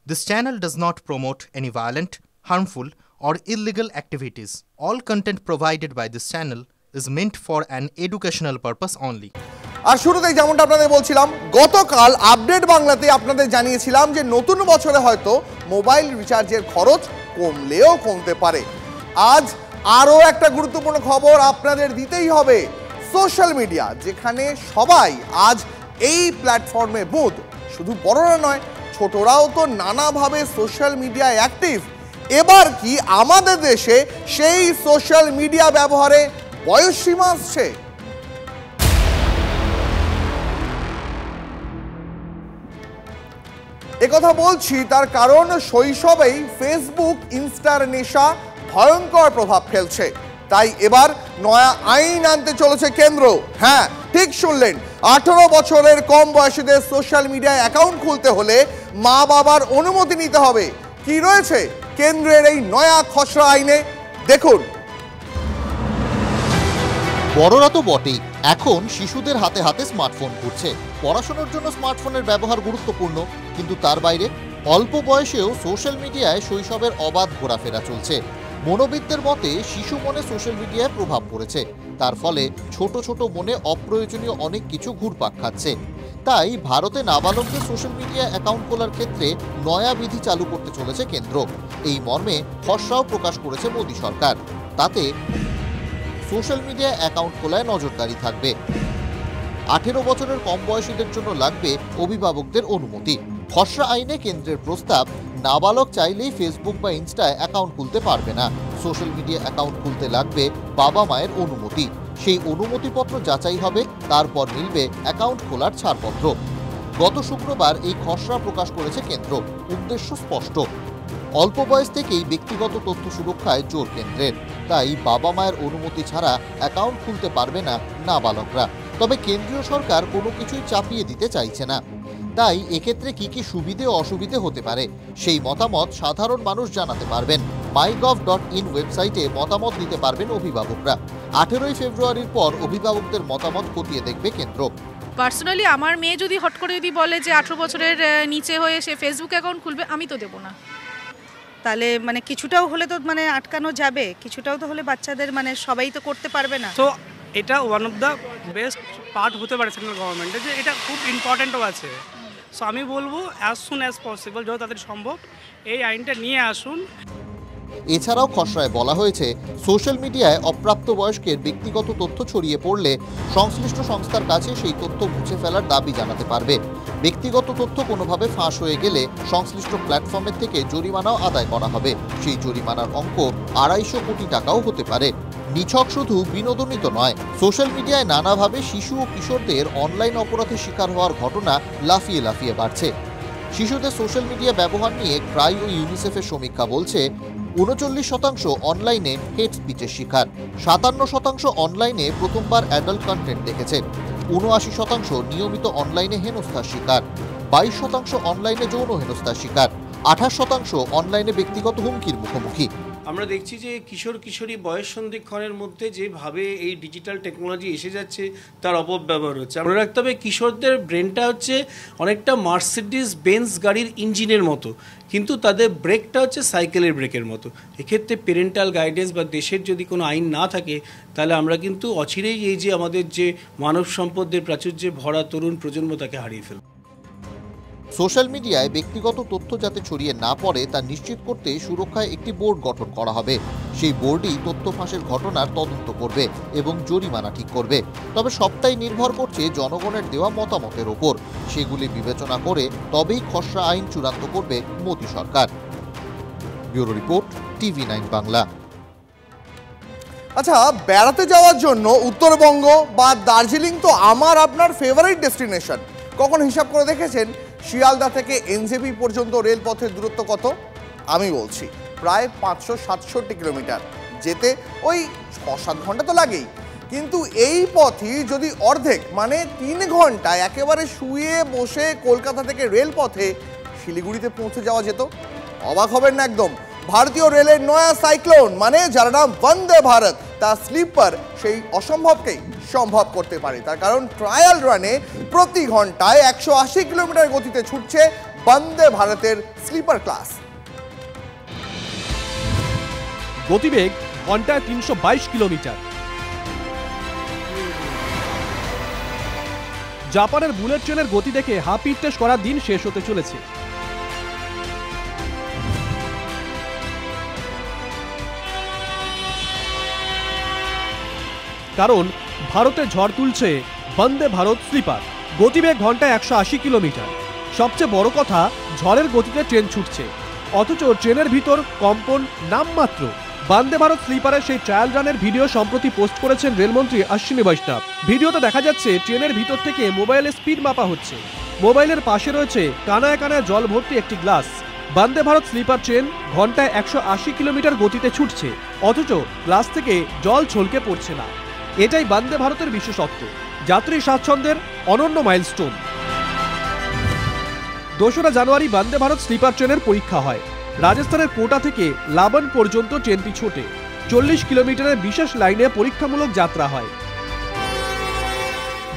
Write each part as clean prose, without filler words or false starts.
This channel does not promote any violent, harmful, or illegal activities. All content provided by this channel is meant for an educational purpose only. আর শুরুতেই যেমনটা আপনাদের বলছিলাম, গতকাল update বাংলাতে আপনাদের জানিয়েছিলাম যে নতুন বছরে হয়তো মোবাইল রিচার্জের খরচ কমলেও কমতে পারে। আজ আরও একটা গুরুত্বপূর্ণ খবর আপনাদের দিতেই হবে। সোশ্যাল মিডিয়া, যেখানে সবাই আজ এই প্ল্যাটফর্মে বুঁদ, শুধু বড়রা নয়, ছোটরাও তো নানাভাবে সোশ্যাল মিডিয়ায় অ্যাক্টিভ। এবার কি আমাদের দেশে সেই সোশ্যাল মিডিয়া ব্যবহারে বয়সসীমা আসছে? একথা বলছি তার কারণ শৈশবেই ফেসবুক, ইনস্টার নেশা ভয়ঙ্কর প্রভাব ফেলছে। তাই এবার নয়া আইন আনতে চলেছে কেন্দ্র। হ্যাঁ, ঠিক শুনলেন, 18 বছরের কম বয়সীদের সোশ্যাল মিডিয়ায় অ্যাকাউন্ট খুলতে হলে মা বাবার অনুমতি নিতে হবে। কি রয়েছে কেন্দ্রের এই নয়া খসড়া আইনে, দেখুন। বড়রা তো বটেই, এখন শিশুদের হাতে হাতে স্মার্টফোন ঘুরছে। পড়াশোনার জন্য স্মার্টফোনের ব্যবহার গুরুত্বপূর্ণ, কিন্তু তার বাইরে অল্প বয়সেও সোশ্যাল মিডিয়ায় শৈশবের অবাধ ঘোরাফেরা চলছে। মনোবিদদের মতে শিশু মনে সোশ্যাল মিডিয়ায় প্রভাব পড়েছে, তার ফলে ছোট ছোট মনে অপ্রয়োজনীয় অনেক কিছু ঘুরপাক খাচ্ছে। তাই ভারতে নাবালকদের সোশ্যাল মিডিয়া অ্যাকাউন্ট খোলার ক্ষেত্রে নয়া বিধি চালু করতে চলেছে কেন্দ্র। এই মর্মে খসড়াও প্রকাশ করেছে মোদী সরকার। তাতে সোশ্যাল মিডিয়া অ্যাকাউন্ট খোলায় নজরদারি থাকবে। 18 বছরের কম বয়সীদের জন্য লাগবে অভিভাবকদের অনুমতি। খসড়া আইনে কেন্দ্রের প্রস্তাব, নাবালক চাইলেই ফেসবুক বা ইনস্টায় অ্যাকাউন্ট খুলতে পারবে না। সোশ্যাল মিডিয়া অ্যাকাউন্ট খুলতে লাগবে বাবা মায়ের অনুমতি। সেই অনুমতিপত্র যাচাই হবে, তারপর মিলবে অ্যাকাউন্ট খোলার ছাড়পত্র। গত শুক্রবার এই খসড়া প্রকাশ করেছে কেন্দ্র। উদ্দেশ্য স্পষ্ট, অল্প বয়স থেকেই ব্যক্তিগত তথ্য সুরক্ষায় জোর কেন্দ্রের। তাই বাবা মায়ের অনুমতি ছাড়া অ্যাকাউন্ট খুলতে পারবে না নাবালকরা। তবে কেন্দ্রীয় সরকার কোনো কিছুই চাপিয়ে দিতে চাইছে না। তাই এক্ষেত্রে কি কি সুবিধে ও অসুবিধে হতে পারে সেই মতামত সাধারণ মানুষ জানাতে পারবেন। mygov.in ওয়েবসাইটে মতামত দিতে পারবেন অভিভাবকরা। 18 ফেব্রুয়ারির পর অভিভাবকদের মতামত খতিয়ে দেখবে কেন্দ্র। পার্সোনালি আমার মেয়ে যদি হট করে বলে যে 18 বছরের নিচে হয়ে সে ফেসবুক অ্যাকাউন্ট খুলবে, আমি তো দেবো না। তাহলে কিছুটাও হলে তো আটকানো যাবে, কিছুটাও তো হলে বাচ্চাদের সবাই তো করতে পারবে না। তো এটা one of the best part হতে পারে সেন্ট্রাল গভর্নমেন্টের, যে এটা খুব ইম্পর্ট্যান্টও আছে। সো আমি বলবো অ্যাজ সুন অ্যাজ পসিবল, যত তাড়াতাড়ি সম্ভব এই আইনটা নিয়ে আসুন। এছাড়াও খসড়ায় বলা হয়েছে, সোশ্যাল মিডিয়ায় অপ্রাপ্ত বয়স্কের ব্যক্তিগত তথ্য ছড়িয়ে পড়লে সংশ্লিষ্ট সংস্থার কাছে সেই তথ্য মুছে ফেলার দাবি জানাতে পারবে। ব্যক্তিগত তথ্য কোনোভাবে ফাঁস হয়ে গেলে সংশ্লিষ্ট প্ল্যাটফর্মের থেকে জরিমানাও আদায় করা হবে। সেই জরিমানার অঙ্ক 250 কোটি টাকাও হতে পারে। নিছক শুধু বিনোদনই তো নয়, সোশ্যাল মিডিয়ায় নানাভাবে শিশু ও কিশোরদের অনলাইন অপরাধের শিকার হওয়ার ঘটনা লাফিয়ে লাফিয়ে বাড়ছে। শিশুদের সোশ্যাল মিডিয়া ব্যবহার নিয়ে ক্রাই ও ইউনিসেফের সমীক্ষা বলছে, 39% অনলাইনে হেট স্পিচের শিকার, 57% অনলাইনে প্রথমবার অ্যাডাল্ট কন্টেন্ট দেখেছে, 79% নিয়মিত অনলাইনে হেনস্থার শিকার, 22% অনলাইনে যৌন হেনস্থার শিকার, 28% অনলাইনে ব্যক্তিগত হুমকির মুখোমুখি। আমরা দেখছি যে কিশোর কিশোরী বয়স সন্ধিক্ষণের মধ্যে যেভাবে এই ডিজিটাল টেকনোলজি এসে যাচ্ছে তার অপব্যবহার হচ্ছে। মনে রাখতে হবে কিশোরদের ব্রেনটা হচ্ছে অনেকটা মার্সিডিজ বেঞ্জ গাড়ির ইঞ্জিনের মতো, কিন্তু তাদের ব্রেকটা হচ্ছে সাইকেলের ব্রেকের মতো। এক্ষেত্রে পেরেন্টাল গাইডেন্স বা দেশের যদি কোনো আইন না থাকে, তাহলে আমরা কিন্তু অচিরেই এই যে আমাদের যে মানব সম্পদের প্রাচুর্যে ভরা তরুণ প্রজন্ম তাকে হারিয়ে ফেলবে। সোশ্যাল মিডিয়ায় ব্যক্তিগত তথ্য যাতে ছড়িয়ে না পড়ে তা নিশ্চিত করতে সুরক্ষায় একটি বোর্ড গঠন করা হবে। সেই বোর্ডই তথ্য ফাঁসের ঘটনার তদন্ত করবে এবং জরিমানা ঠিক করবে। তবে সবটাই নির্ভর করছে জনগণের দেওয়া মতামতের ওপর। সেগুলি বিবেচনা করে তবেই খসড়া আইন চূড়ান্ত করবে মোদী সরকার। Bureau report, TV9 Bangla. আচ্ছা, বেড়াতে যাওয়ার জন্য উত্তরবঙ্গ বা দার্জিলিং তো আমার আপনার ফেভারিট ডেস্টিনেশন। কখন হিসাব করে দেখেছেন শিয়ালদা থেকে এনজেপি পর্যন্ত রেলপথের দূরত্ব কত? আমি বলছি প্রায় 567 কিলোমিটার। যেতে ওই 6-7 ঘন্টা তো লাগেই, কিন্তু এই পথই যদি অর্ধেক মানে 3 ঘন্টায় একেবারে শুয়ে বসে কলকাতা থেকে রেলপথে শিলিগুড়িতে পৌঁছে যাওয়া যেত, অবাক হবেন না একদম। ভারতীয় রেলের নয়া সাইক্লোন মানে যার নাম বন্দে ভারত, তা স্লিপার সেই অসম্ভবকেই সম্ভব করতে পারে। তার কারণ ট্রায়াল রানে প্রতি ঘন্টায় 180 কিলোমিটার গতিতে ছুটছে বন্দে ভারতের স্লিপার ক্লাস। গতিবেগ ঘন্টায় 322 কিলোমিটার। জাপানের বুলেট ট্রেনের গতি দেখে হাঁ পিত্তেশ করা দিন শেষ হতে চলেছে। কারণ ভারতে ঝড় তুলছে বন্দে ভারত স্লিপার। গতিবেগ ঘন্টায় 180 কিলোমিটার। সবচেয়ে বড় কথা, ঝড়ের গতিতে ট্রেন ছুটছে, অথচ ট্রেনের ভিতর কম্পন নামমাত্র। বন্দে ভারত স্লিপারের সেই ট্রায়াল রানের ভিডিও সম্প্রতি পোস্ট করেছেন রেলমন্ত্রী অশ্বিনী বৈষ্ণব। ভিডিওতে দেখা যাচ্ছে ট্রেনের ভিতর থেকে মোবাইলের স্পিড মাপা হচ্ছে। মোবাইলের পাশে রয়েছে কানায় কানায় জল ভর্তি একটি glass. Vande Bharat sleeper train ঘন্টায় 180 কিলোমিটার গতিতে ছুটছে, অথচ গ্লাস থেকে জল ছলকে পড়ছে না। এটাই বন্দে ভারতের বিশেষত্ব, যাত্রী স্বাচ্ছন্দ্যের অনন্য মাইলস্টোন। 2রা জানুয়ারি বন্দে ভারত স্লিপার ট্রেনের পরীক্ষা হয়। রাজস্থানের কোটা থেকে লাবন পর্যন্ত ট্রেনটি ছোটে। 40 কিলোমিটারের বিশেষ লাইনে পরীক্ষামূলক যাত্রা হয়।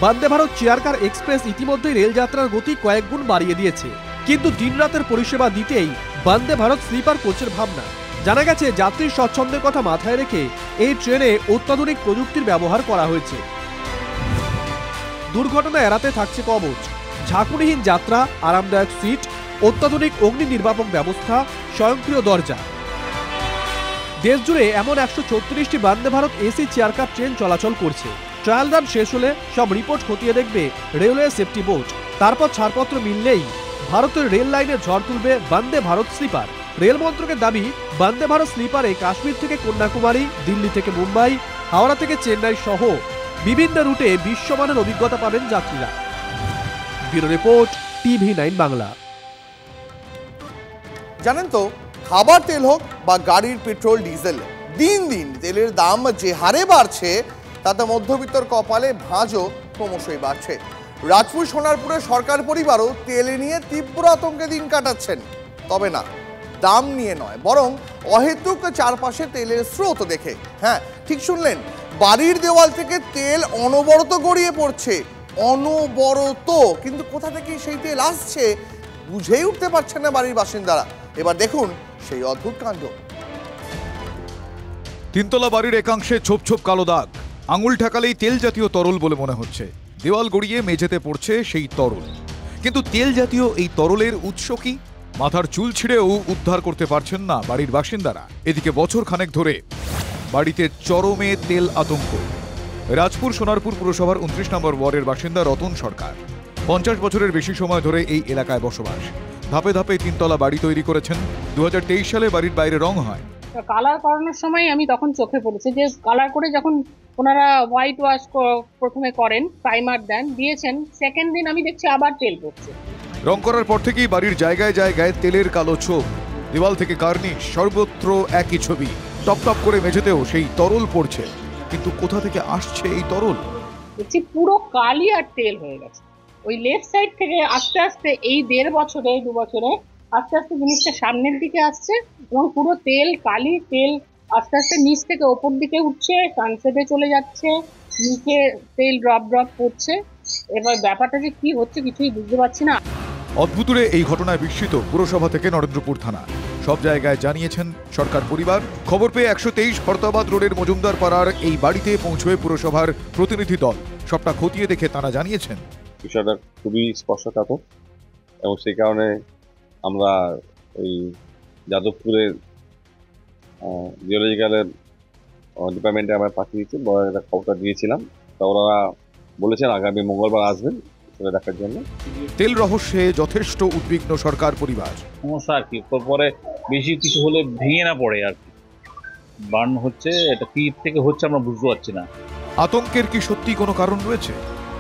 বন্দে ভারত চেয়ারকার এক্সপ্রেস ইতিমধ্যেই রেলযাত্রার গতি কয়েক গুণ বাড়িয়ে দিয়েছে, কিন্তু দিনরাতের পরিষেবা দিতেই বন্দে ভারত স্লিপার কোচের ভাবনা। জানা গেছে যাত্রীর স্বচ্ছন্দের কথা মাথায় রেখে এই ট্রেনে অত্যাধুনিক প্রযুক্তির ব্যবহার করা হয়েছে। দুর্ঘটনা এড়াতে থাকছে কবচ, ঝাঁকুনিহীন যাত্রা, আরামদায়ক সিট, অত্যাধুনিক অগ্নি নির্বাপক ব্যবস্থা, স্বয়ংক্রিয় দরজা। দেশ জুড়ে এমন 134টি বন্দে ভারত এসি চেয়ারকার ট্রেন চলাচল করছে। ট্রায়াল রান শেষ হলে সব রিপোর্ট খতিয়ে দেখবে রেলওয়ে সেফটি বোর্ড। তারপর ছাড়পত্র মিললেই ভারতের রেল লাইনে ঝড় তুলবে বন্দে ভারত স্লিপার। রেল মন্ত্রকের দাবি, বন্দে ভারত স্লিপারে কাশ্মীর থেকে কন্যাকুমারী, দিল্লি থেকে মুম্বাই, হাওড়া থেকে চেন্নাই সহ বিভিন্ন রুটে বিশ্বমানের অভিজ্ঞতা পাবেন যাত্রীরা। Bureau report, TV9 Bangla. জানেন তো, খাবার তেল হোক বা গাড়ির পেট্রোল ডিজেল, দিন দিন তেলের দাম যে হারে বাড়ছে তাতে মধ্যবিত্তর কপালে ভাঁজও ক্রমশই বাড়ছে। রাজপুর সোনারপুরের সরকার পরিবারও তেল নিয়ে তীব্র আতঙ্কে দিন কাটাচ্ছেন। তবে না, দাম নিয়ে নয়, বরং অহেতুক চারপাশে তেলের স্রোত দেখে। হ্যাঁ, ঠিক শুনলেন, বাড়ির দেওয়াল থেকে তেল অনবরত গড়িয়ে পড়ছে, অনবরত। কিন্তু কোথা থেকে সেই তেল আসছে বুঝেই উঠতে পারছেন না বাড়ির বাসিন্দারা। এবার দেখুন সেই অদ্ভুত কাণ্ড। তিনতলা বাড়ির একাংশে ছোপ ছোপ কালো দাগ, আঙুল ঠেকালেই তেল জাতীয় তরল বলে মনে হচ্ছে। দেওয়াল গড়িয়ে মেঝেতে পড়ছে সেই তরল, কিন্তু তেল জাতীয় এই তরলের উৎস কি? মাথার চুল ছিঁড়েও উদ্ধার করতে পারছেন না বাড়ির বাসিন্দারা। এদিকে বছর খানেক ধরে বাড়িতে চরমে তেল আতঙ্ক। রাজপুর সোনারপুর পুরসভার 29 নম্বর ওয়ার্ডের বাসিন্দা রতন সরকার 50 বছরের বেশি সময় ধরে এই এলাকায় বসবাস। ধাপে ধাপে তিনতলা বাড়ি তৈরি করেছেন। 2023 সালে বাড়ির বাইরে রং হয়। কালার করানোর সময় আমি তখন চোখে পড়েছে যে কালার করে যখন ওনারা হোয়াইট ওয়াশ প্রথমে করেন, প্রাইমার দেন, দিয়েছেন, সেকেন্ড দিন আমি দেখছি আবার তেল পড়ছে। রং করার পর থেকেই বাড়ির জায়গায় জায়গায় তেলের কালো ছোপ, দেওয়াল থেকে কার্নিশ, সর্বত্র একই ছবি। টপ টপ করে মেঝেতেও সেই তরল পড়ছে, কিন্তু কোথা থেকে আসছে এই তরল? দেখছি পুরো কালি আর তেল হয়ে গেছে। ওই লেফট সাইড থেকে আস্তে আস্তে এই 1.5 বছরে 2 বছরে আস্তে আস্তে জিনিসটা সামনের দিকে আসছে এবং পুরো তেল, কালি তেল আস্তে আস্তে নিচ থেকে ওপর দিকে উঠছে, সানসেটে চলে যাচ্ছে, নিচে তেল ড্রপ ড্রপ পড়ছে। এবার ব্যাপারটা যে কি হচ্ছে কিছুই বুঝতে পারছি না। অদ্ভুতুরে এই ঘটনায় বিস্মিত পুরসভা থেকে নরেন্দ্রপুর থানা। সব জায়গায় জানিয়েছেন সরকার পরিবার। খবর পেয়ে 123 হরতাবাদ রোডের মজুমদার পাড়ার এই বাড়িতে পৌঁছয় পুরসভার প্রতিনিধি দল। সবটা খতিয়ে দেখে তারা জানিয়েছেন, বিষয়টা খুবই স্পর্শকাতর এবং সেই কারণে আমরা ওই যাদবপুরের জিওলজিক্যালের ডিপার্টমেন্টে আমরা পাঠিয়ে দিয়েছি, বড় একটা খবরটা দিয়েছিলাম। তা ওরা বলেছেন আগামী মঙ্গলবার আসবেন সেটা দেখার জন্য। তেল রহস্যে যথেষ্ট উদ্বিগ্ন সরকার পরিবার। সমস্যা আর কি, পরে বেশি কিছু হলে ভেঙে না পড়ে আর কি, বার্ন হচ্ছে, এটা কি থেকে হচ্ছে আমরা বুঝতে পারছি না। আতঙ্কের কি সত্যি কোনো কারণ রয়েছে?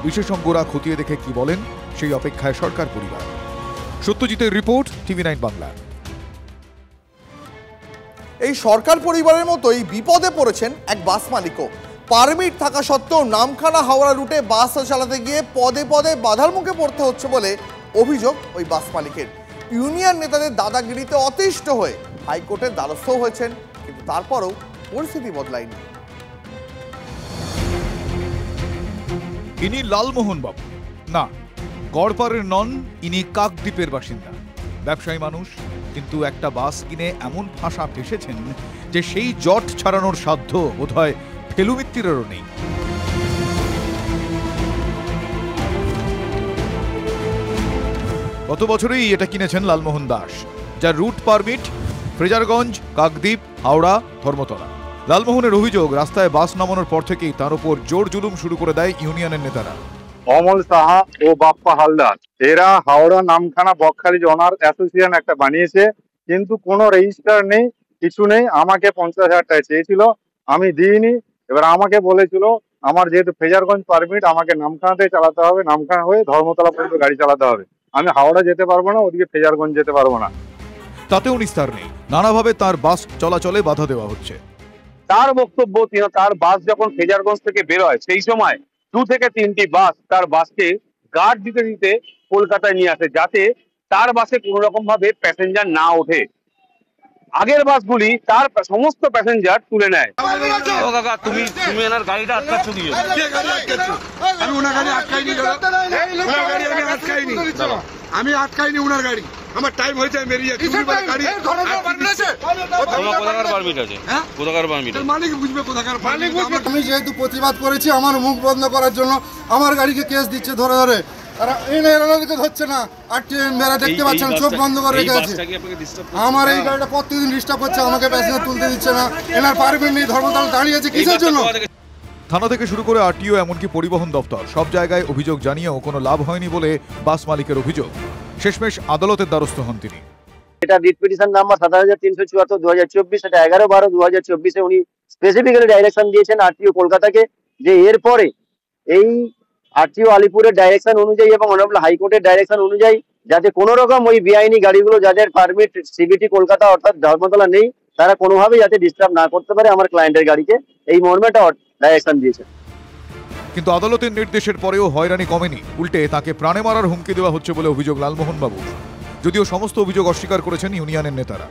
বিশেষজ্ঞরা খতিয়ে দেখে কি বলেন সেই অপেক্ষায় সরকার পরিবার। সত্যজিতের রিপোর্ট, TV9 বাংলা। এই সরকার পরিবারের মতোই বিপদে পড়েছেন এক বাস মালিকও। পারমিট থাকা সত্ত্বেও নামখানা হাওড়া রুটে বাস চালাতে গিয়ে পদে পদে বাধার মুখে পড়তে হচ্ছে বলে অভিযোগ ওই বাস মালিকের। ইউনিয়ন নেতাদের দাদাগিরিতে অতিষ্ঠ হয়ে হাইকোর্টের দ্বারস্থ হয়েছেন, কিন্তু তারপরেও পরিস্থিতি বদলায়নি। ইনি লালমোহন বাবু না, গড়পাড়ের নন, ইনি কাকদ্বীপের বাসিন্দা। ব্যবসায়ী মানুষ, কিন্তু একটা বাস কিনে এমন ফাঁসা ফেসেছেন যে সেই জট ছাড়ানোর সাধ্য বোধহয় ফেলু মিত্তিরেরও নেই। গত বছরেই এটা কিনেছেন লালমোহন দাস, যার রুট পারমিট ফ্রেজারগঞ্জ, কাকদ্বীপ, হাওড়া, ধর্মতলা। লালমোহনের অভিযোগ, রাস্তায় বাস নামানোর পর থেকেই তার উপর জোর জুলুম শুরু করে দেয় ইউনিয়নের নেতারা। অমল সাহা ও বাপ্পা হালদার এরা হাওড়া নামখানা বকখালি অনার অ্যাসোসিয়েশন একটা বানিয়েছে, কিন্তু কোনো রেজিস্টার নেই, কিছু নেই। আমাকে 50,000 টাকা চেয়েছিল, আমি দিইনি। এবার আমাকে বলেছিল আমার যেহেতু ফ্রেজারগঞ্জ পারমিট, আমাকে নামখানাতে চালাতে হবে, নামখানা হয়ে ধর্মতলা পর্যন্ত গাড়ি চালাতে হবে। আমি হাওড়া যেতে পারবো না, ওদিকে ফ্রেজারগঞ্জ যেতে পারবো না। তাতেও নিস্তার নেই, নানাভাবে তার বাস চলাচলে বাধা দেওয়া হচ্ছে। তার বক্তব্য, তার বাস যখন ফ্রেজারগঞ্জ থেকে বেরোয় সেই সময় 2 থেকে 3টি বাস তার বাসকে গার্ড দিতে দিতে কলকাতায় নিয়ে আসে, যাতে তার বাসে কোনো রকম ভাবে প্যাসেঞ্জার না ওঠে। আগের বাসগুলি তার সমস্ত প্যাসেঞ্জার তুলে নেয়। ও কাকা, তুমি এনার গাড়িটা আটকাচ্ছ কি? আমি ওনার গাড়ি আটকাইনি, আমি আটকাইনি ওনার গাড়ি। আমার টাইম হয়েছে, আমি বেরিয়ে যাচ্ছি। মালিক বুঝবে কোথাকার মালিক। আমি যেহেতু প্রতিবাদ করেছি আমার মুখ বন্ধ করার জন্য, আমার গাড়িকে কেস দিচ্ছে ধরে ধরে। ধরছে না, আর দেখতে পাচ্ছেন চোখ বন্ধ করে রেখে আছে। আমার এই গাড়িটা প্রতিদিন ডিস্টার্ব করছে, আমাকে প্যাসেঞ্জার তুলতে দিচ্ছে না। এনার পারমিট নেই, ধর্মতলা দাঁড়িয়ে আছে কিসের জন্য? থানা থেকে শুরু করে আরটিও, এমনকি পরিবহন দপ্তর, সব জায়গায় অভিযোগ জানিয়েও কোনো লাভ হয়নি বলে বাস মালিকের অভিযোগ। শেষমেশ আদালতের দ্বারস্থ হন তিনি। এটা রিট পিটিশন নাম্বার 7374 2024, এটা 11/12/2024 উনি স্পেসিফিক্যালি ডাইরেকশন দিয়েছেন আরটিও কলকাতাকে যে এরপরে এই আরটিও আলিপুরের ডাইরেকশন অনুযায়ী এবং অনারেবল হাইকোর্টের ডাইরেকশন অনুযায়ী যাতে কোনো রকম ওই বেআইনি গাড়িগুলো যাদের পারমিট সিবিটি কলকাতা অর্থাৎ ধর্মতলা নেই, তারা কোনোভাবেই যাতে ডিস্টার্ব না করতে পারে আমার ক্লায়েন্টের গাড়িকে, এই মর্মেটা ডাইরেকশন দিয়েছে। কিন্তু আদালতের নির্দেশের পরেও হয়রানি কমেনি, উল্টে তাকে প্রাণে মারার হুমকি দেওয়া হচ্ছে বলে অভিযোগ লালমোহন বাবু। যদিও সমস্ত অভিযোগ অস্বীকার করেছেন ইউনিয়নের নেতারা।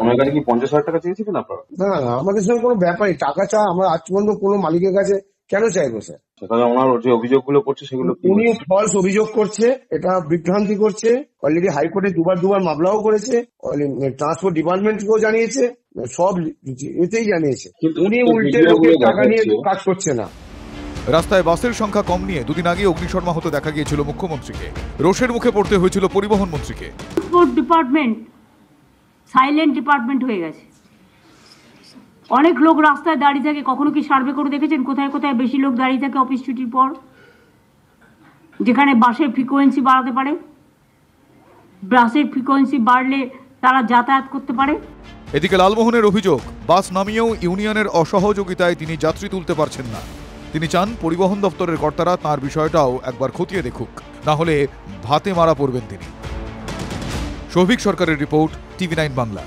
ওনার গাড়ি কি 50,000 টাকা চেয়েছিলেন আপনারা? না, আমাদের সঙ্গে কোনো ব্যাপারই, টাকা চা আমরা আজ পর্যন্ত কোনো মালিকের কাছে কেন চাইবো স্যার? তাহলে ওনার যে অভিযোগগুলো করছে সেগুলো উনি ফলস অভিযোগ করছে, এটা বিভ্রান্তি করছে। অলরেডি হাইকোর্টে দুবার মামলাও করেছে, ট্রান্সপোর্ট ডিপার্টমেন্টকেও জানিয়েছে, সব এতেই জানিয়েছে। উনি উল্টে লোকের টাকা নিয়ে কাজ করছে না। রাস্তায় বাসের সংখ্যা কম নিয়ে দুদিন আগে অগ্নিশর্মা হতে দেখা গিয়েছিল মুখ্যমন্ত্রীকে। রোষের মুখে পড়তে হয়েছিল পরিবহন মন্ত্রীকে। ট্রান্সপোর্ট ডিপার্টমেন্ট সাইলেন্ট ডিপার্টমেন্ট হয়ে গেছে। অনেক লোক রাস্তায় দাঁড়িয়ে থাকে, কখনো কি সার্ভে করে দেখেছেন কোথায় কোথায় বেশি লোক দাঁড়িয়ে থাকে অফিস ছুটির পর, যেখানে বাসের ফ্রিকোয়েন্সি বাড়াতে পারে? বাসের ফ্রিকোয়েন্সি বাড়লে তারা যাতায়াত করতে পারে। এদিকে লালমোহনের অভিযোগ, বাস নামিয়েও ইউনিয়নের অসহযোগিতায় তিনি যাত্রী তুলতে পারছেন না। তিনি চান পরিবহন দপ্তরের কর্তারা তাঁর বিষয়টাও একবার খতিয়ে দেখুক, না হলে ভাতে মারা পড়বেন তিনি। শৌভিক সরকারের রিপোর্ট, TV9 বাংলা।